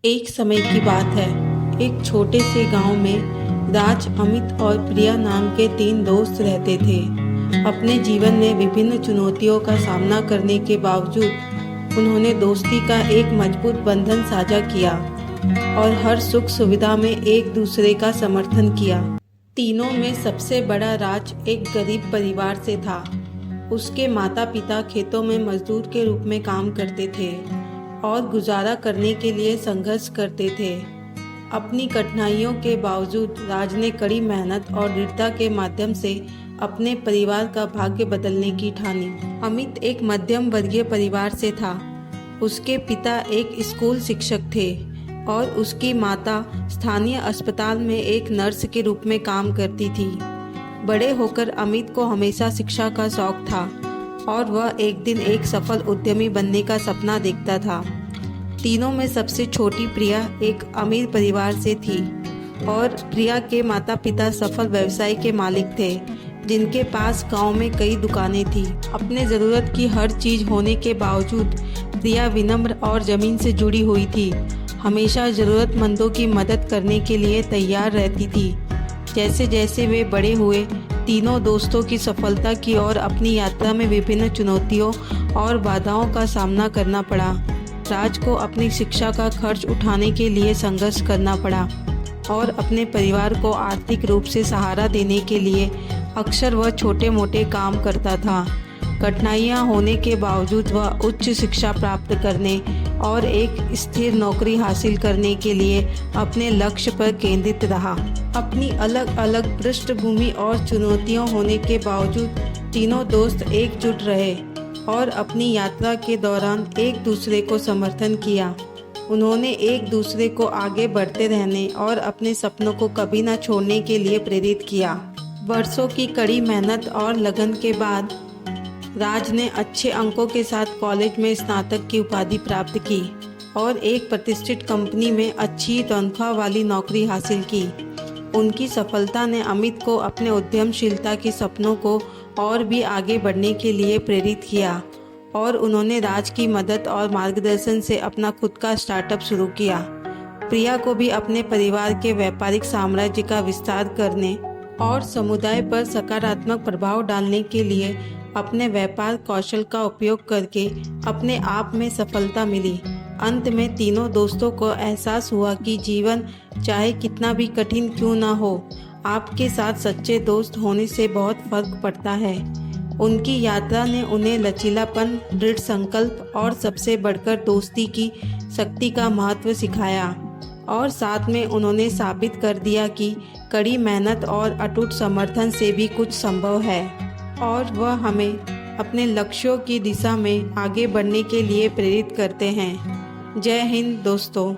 एक समय की बात है। एक छोटे से गांव में राज, अमित और प्रिया नाम के तीन दोस्त रहते थे। अपने जीवन में विभिन्न चुनौतियों का सामना करने के बावजूद उन्होंने दोस्ती का एक मजबूत बंधन साझा किया और हर सुख सुविधा में एक दूसरे का समर्थन किया। तीनों में सबसे बड़ा राज एक गरीब परिवार से था। उसके माता पिता खेतों में मजदूर के रूप में काम करते थे और गुजारा करने के लिए संघर्ष करते थे। अपनी कठिनाइयों के बावजूद राज ने कड़ी मेहनत और दृढ़ता के माध्यम से अपने परिवार का भाग्य बदलने की ठानी। अमित एक मध्यम वर्गीय परिवार से था। उसके पिता एक स्कूल शिक्षक थे और उसकी माता स्थानीय अस्पताल में एक नर्स के रूप में काम करती थी। बड़े होकर अमित को हमेशा शिक्षा का शौक था और वह एक दिन एक सफल उद्यमी बनने का सपना देखता था। तीनों में सबसे छोटी प्रिया एक अमीर परिवार से थी और प्रिया के माता पिता सफल व्यवसाय के मालिक थे, जिनके पास गांव में कई दुकानें थी। अपने ज़रूरत की हर चीज़ होने के बावजूद प्रिया विनम्र और ज़मीन से जुड़ी हुई थी। हमेशा ज़रूरतमंदों की मदद करने के लिए तैयार रहती थी। जैसे जैसे वे बड़े हुए, तीनों दोस्तों की सफलता की ओर अपनी यात्रा में विभिन्न चुनौतियों और बाधाओं का सामना करना पड़ा। राज को अपनी शिक्षा का खर्च उठाने के लिए संघर्ष करना पड़ा और अपने परिवार को आर्थिक रूप से सहारा देने के लिए अक्सर वह छोटे मोटे काम करता था। कठिनाइयाँ होने के बावजूद वह उच्च शिक्षा प्राप्त करने और एक स्थिर नौकरी हासिल करने के लिए अपने लक्ष्य पर केंद्रित रहा। अपनी अलग अलग पृष्ठभूमि और चुनौतियों होने के बावजूद तीनों दोस्त एकजुट रहे और अपनी यात्रा के दौरान एक दूसरे को समर्थन किया। उन्होंने एक दूसरे को आगे बढ़ते रहने और अपने सपनों को कभी न छोड़ने के लिए प्रेरित किया। वर्षों की कड़ी मेहनत और लगन के बाद राज ने अच्छे अंकों के साथ कॉलेज में स्नातक की उपाधि प्राप्त की और एक प्रतिष्ठित कंपनी में अच्छी तनख्वाह वाली नौकरी हासिल की। उनकी सफलता ने अमित को अपने उद्यमशीलता के सपनों को और भी आगे बढ़ने के लिए प्रेरित किया और उन्होंने राज की मदद और मार्गदर्शन से अपना खुद का स्टार्टअप शुरू किया। प्रिया को भी अपने परिवार के व्यापारिक साम्राज्य का विस्तार करने और समुदाय पर सकारात्मक प्रभाव डालने के लिए अपने व्यापार कौशल का उपयोग करके अपने आप में सफलता मिली। अंत में तीनों दोस्तों को एहसास हुआ कि जीवन चाहे कितना भी कठिन क्यों ना हो, आपके साथ सच्चे दोस्त होने से बहुत फर्क पड़ता है। उनकी यात्रा ने उन्हें लचीलापन, दृढ़ संकल्प और सबसे बढ़कर दोस्ती की शक्ति का महत्व सिखाया और साथ में उन्होंने साबित कर दिया कि कड़ी मेहनत और अटूट समर्थन से भी कुछ संभव है और वह हमें अपने लक्ष्यों की दिशा में आगे बढ़ने के लिए प्रेरित करते हैं। जय हिंद दोस्तों।